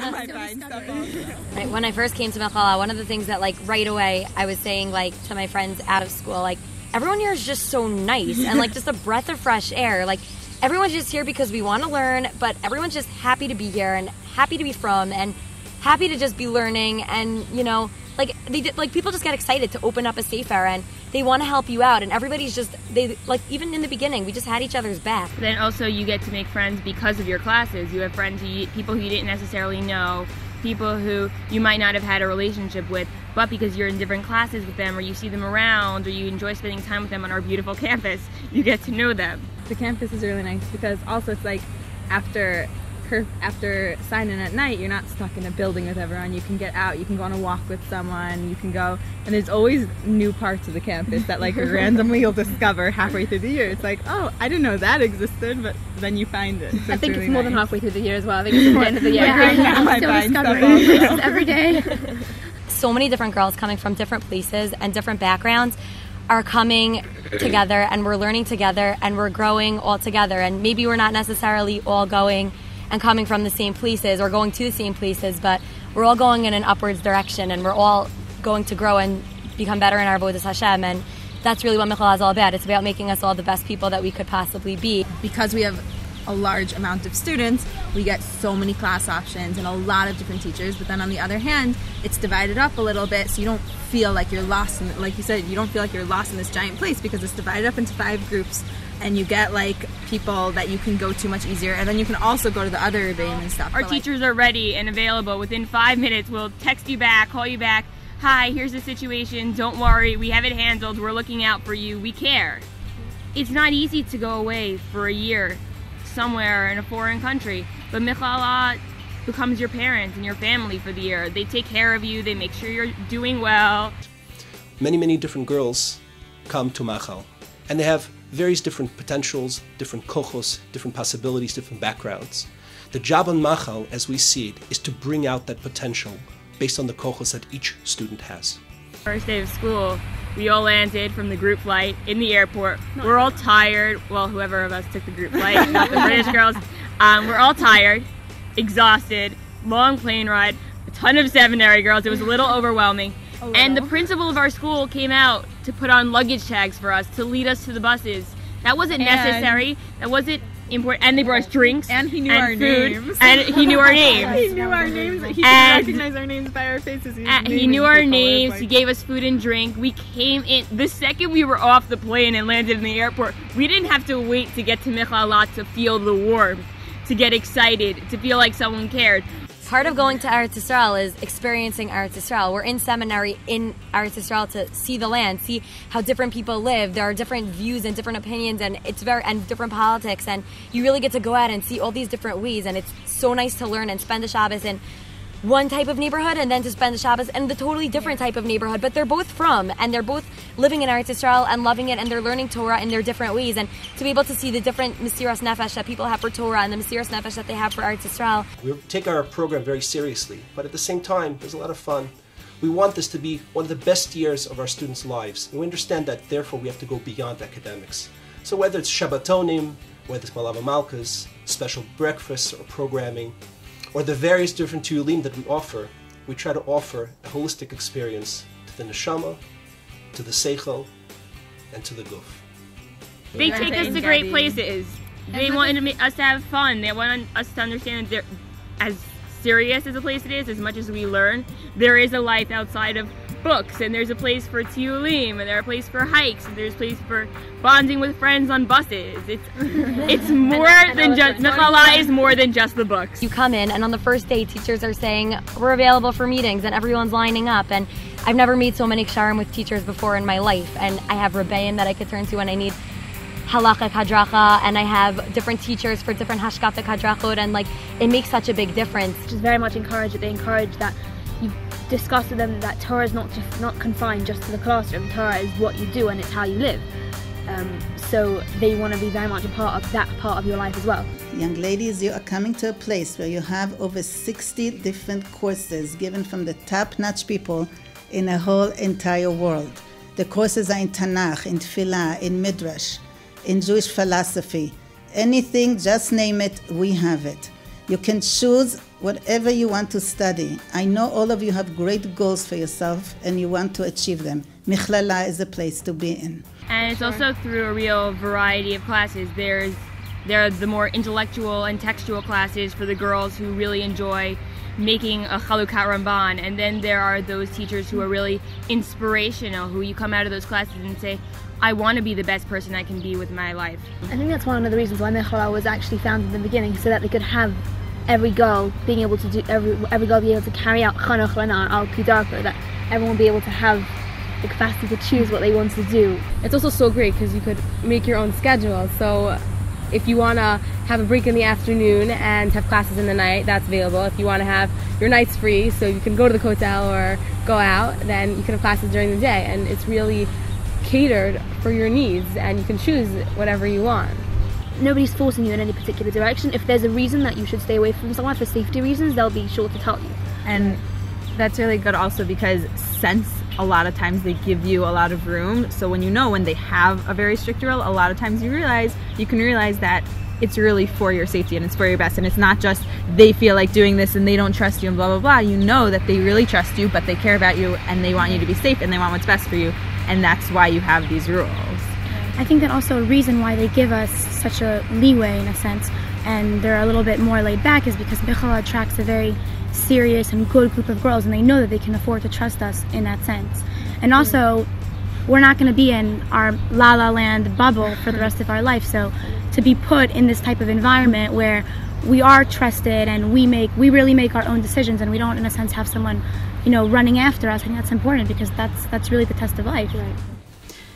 might find stuff also. Right, when I first came to Michlalah, one of the things that like right away I was saying like to my friends out of school, like everyone here is just so nice and like just a breath of fresh air. Like everyone's just here because we want to learn, but everyone's just happy to be here and happy to be from and happy to just be learning. And you know, like people just get excited to open up a sefer and they want to help you out, and everybody's just like even in the beginning we just had each other's back. Then also you get to make friends because of your classes. You have friends people who you didn't necessarily know, people who you might not have had a relationship with, but because you're in different classes with them or you see them around or you enjoy spending time with them on our beautiful campus, you get to know them. The campus is really nice because also it's like after signing at night, you're not stuck in a building with everyone. You can get out, you can go on a walk with someone, you can go, and there's always new parts of the campus that like randomly you'll discover halfway through the year. It's like, oh, I didn't know that existed, but then you find it. So I think really it's more nice. than halfway through the year as well. I think it's the end of the year. I'm still find discovering stuff. places every day. So many different girls coming from different places and different backgrounds are coming together, and we're learning together and we're growing all together. And maybe we're not necessarily all going and coming from the same places or going to the same places, but we're all going in an upwards direction and we're all going to grow and become better in our avodas Hashem. And that's really what Michlalah is all about. It's about making us all the best people that we could possibly be. Because we have a large amount of students, we get so many class options and a lot of different teachers, but then on the other hand, it's divided up a little bit, so you don't feel like you're lost in, like you said, you don't feel like you're lost in this giant place because it's divided up into 5 groups, and you get like people that you can go to much easier, and then you can also go to the other rebbeim and stuff. Our teachers are ready and available. Within 5 minutes, we'll text you back, call you back. Hi, here's the situation. Don't worry, we have it handled. We're looking out for you. We care. It's not easy to go away for a year somewhere in a foreign country, but Michlalah becomes your parents and your family for the year. They take care of you. They make sure you're doing well. Many different girls come to Machal, and they have various different potentials, different kochos, different possibilities, different backgrounds. The job on Machal, as we see it, is to bring out that potential based on the kochos that each student has. First day of school, we all landed from the group flight in the airport. We're all tired. Well, whoever of us took the group flight, not the British girls. We're all tired, exhausted, long plane ride, a ton of seminary girls. It was a little overwhelming. And the principal of our school came out to put on luggage tags for us, to lead us to the buses. That wasn't necessary. That wasn't important. And they brought us drinks. And he knew and our food, names. And he knew our names. He knew our names. He could recognize our names by our faces. He knew our names. He gave us food and drink. We came in. The second we were off the plane and landed in the airport, we didn't have to wait to get to Michlalah to feel the warmth, to get excited, to feel like someone cared. Part of going to Eretz Yisrael is experiencing Eretz Yisrael. We're in seminary in Eretz Yisrael to see the land, see how different people live. There are different views and different opinions, and and different politics, and you really get to go out and see all these different ways. And it's so nice to learn and spend the Shabbos in one type of neighborhood, and then to spend the Shabbos in the totally different type of neighborhood. But they're both from, and they're both living in Eretz Yisrael and loving it, and they're learning Torah in their different ways. And to be able to see the different Mesiras Nefesh that people have for Torah and the Mesiras Nefesh that they have for Eretz Yisrael. We take our program very seriously, but at the same time, there's a lot of fun. We want this to be one of the best years of our students' lives, and we understand that, therefore, we have to go beyond academics. So whether it's Shabbatonim, whether it's Malava Malkas, special breakfasts or programming, or the various different Tuyolim that we offer, we try to offer a holistic experience to the neshama, to the seichel, and to the guf. They take us to great places. They want us to have fun. They want us to understand that they're as serious as a place it is, as much as we learn, there is a life outside of books, and there's a place for tiyulim, and there's a place for hikes, and there's a place for bonding with friends on buses. It's more than just, Michlalah is more than just the books. You come in, and on the first day, teachers are saying, we're available for meetings, and everyone's lining up, and I've never made so many ksharim with teachers before in my life, and I have rebbeim that I could turn to when I need halachic hadracha, and I have different teachers for different hashkafic hadrachot, and like, it makes such a big difference. Just very much encourage that they encourage that you discuss with them that Torah is not confined just to the classroom. Torah is what you do and it's how you live. So they want to be very much a part of that part of your life as well. Young ladies, you are coming to a place where you have over 60 different courses given from the top-notch people in the whole entire world. The courses are in Tanakh, in Tefillah, in Midrash, in Jewish philosophy. Anything, just name it, we have it. You can choose whatever you want to study. I know all of you have great goals for yourself and you want to achieve them. Michlalah is a place to be in. And it's also through a real variety of classes. There are the more intellectual and textual classes for the girls who really enjoy making a Chalukat Ramban, and then there are those teachers who are really inspirational, who you come out of those classes and say, I want to be the best person I can be with my life. I think that's one of the reasons why Michlalah was actually founded in the beginning, so that they could have every girl being able to do every girl being able to carry out Chanukh Lana al Kudarko, that everyone will be able to have the capacity to choose what they want to do. It's also so great because you could make your own schedule. So if you want to have a break in the afternoon and have classes in the night, that's available. If you want to have your nights free so you can go to the kotel or go out, then you can have classes during the day, and it's really catered for your needs and you can choose whatever you want. Nobody's forcing you in any particular direction. If there's a reason that you should stay away from someone for safety reasons, they'll be sure to tell you. And that's really good also because since a lot of times they give you a lot of room, so when they have a very strict rule, a lot of times you can realize that it's really for your safety and it's for your best, and it's not just they feel like doing this and they don't trust you and blah blah blah. You know that they really trust you, but they care about you and they want you to be safe and they want what's best for you, and that's why you have these rules. I think that also a reason why they give us such a leeway in a sense, and they're a little bit more laid back, is because Michlalah attracts a very serious and good group of girls, and they know that they can afford to trust us in that sense. And also, we're not going to be in our La La Land bubble for the rest of our life, so to be put in this type of environment where we are trusted and we really make our own decisions, and we don't in a sense have someone, running after us, I think that's important, because that's really the test of life. Right.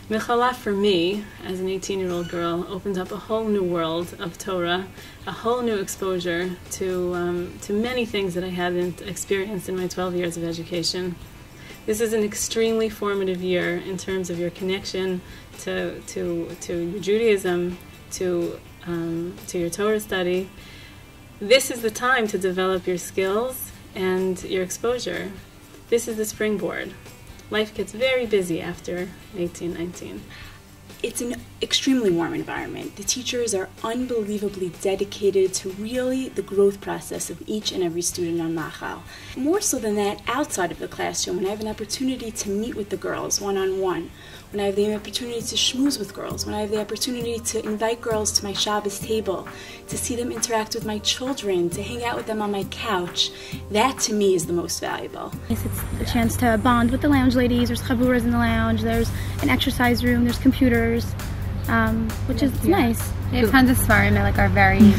Michlalah for me, as an 18-year-old girl, opened up a whole new world of Torah, a whole new exposure to many things that I hadn't experienced in my 12 years of education. This is an extremely formative year in terms of your connection to your Judaism, to your Torah study. This is the time to develop your skills and your exposure. This is the springboard. Life gets very busy after 18-19. It's an extremely warm environment. The teachers are unbelievably dedicated to really the growth process of each and every student on Machal. More so than that, outside of the classroom, when I have an opportunity to meet with the girls one-on-one, when I have the opportunity to schmooze with girls, when I have the opportunity to invite girls to my Shabbos table, to see them interact with my children, to hang out with them on my couch, that to me is the most valuable. It's a chance to bond with the lounge ladies. There's chaburas in the lounge, there's an exercise room, there's computers, which is nice. They have tons of svarim that are very,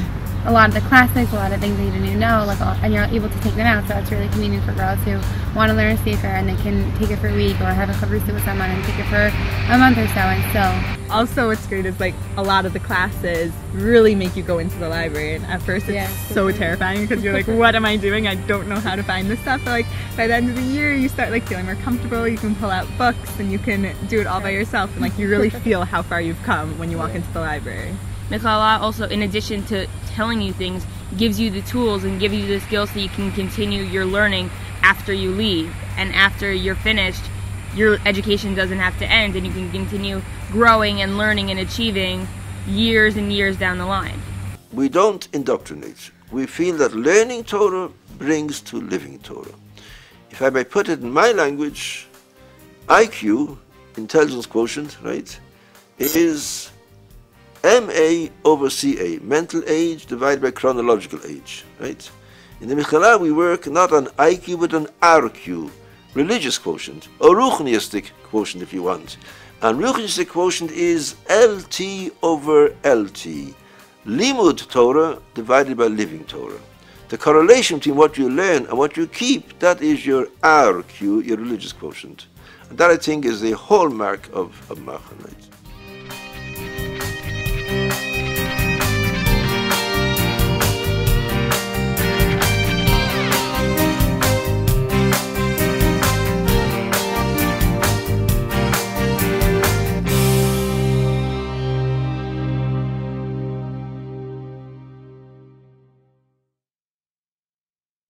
a lot of the classics, a lot of things that you didn't even know, and you're able to take them out, so it's really convenient for girls who want to learn a sefer and they can take it for a week or have a chavrusa with someone and take it for a month or so, and still. Also what's great is a lot of the classes really make you go into the library, and at first it's so terrifying because you're like, what am I doing? I don't know how to find this stuff, but by the end of the year you start feeling more comfortable, you can pull out books and you can do it all by yourself, and you really feel how far you've come when you walk into the library. Michlalah also, in addition to telling you things, gives you the tools and gives you the skills so you can continue your learning after you leave. And after you're finished, your education doesn't have to end, and you can continue growing and learning and achieving years and years down the line. We don't indoctrinate. We feel that learning Torah brings to living Torah. If I may put it in my language, IQ, intelligence quotient, right, is MA over CA, mental age divided by chronological age, right? In the Michlalah we work not on IQ but on RQ, religious quotient, or ruchniistic quotient if you want. And ruchniistic quotient is LT over LT, limud Torah divided by living Torah. The correlation between what you learn and what you keep, that is your RQ, your religious quotient. And that I think is the hallmark of Machal, right?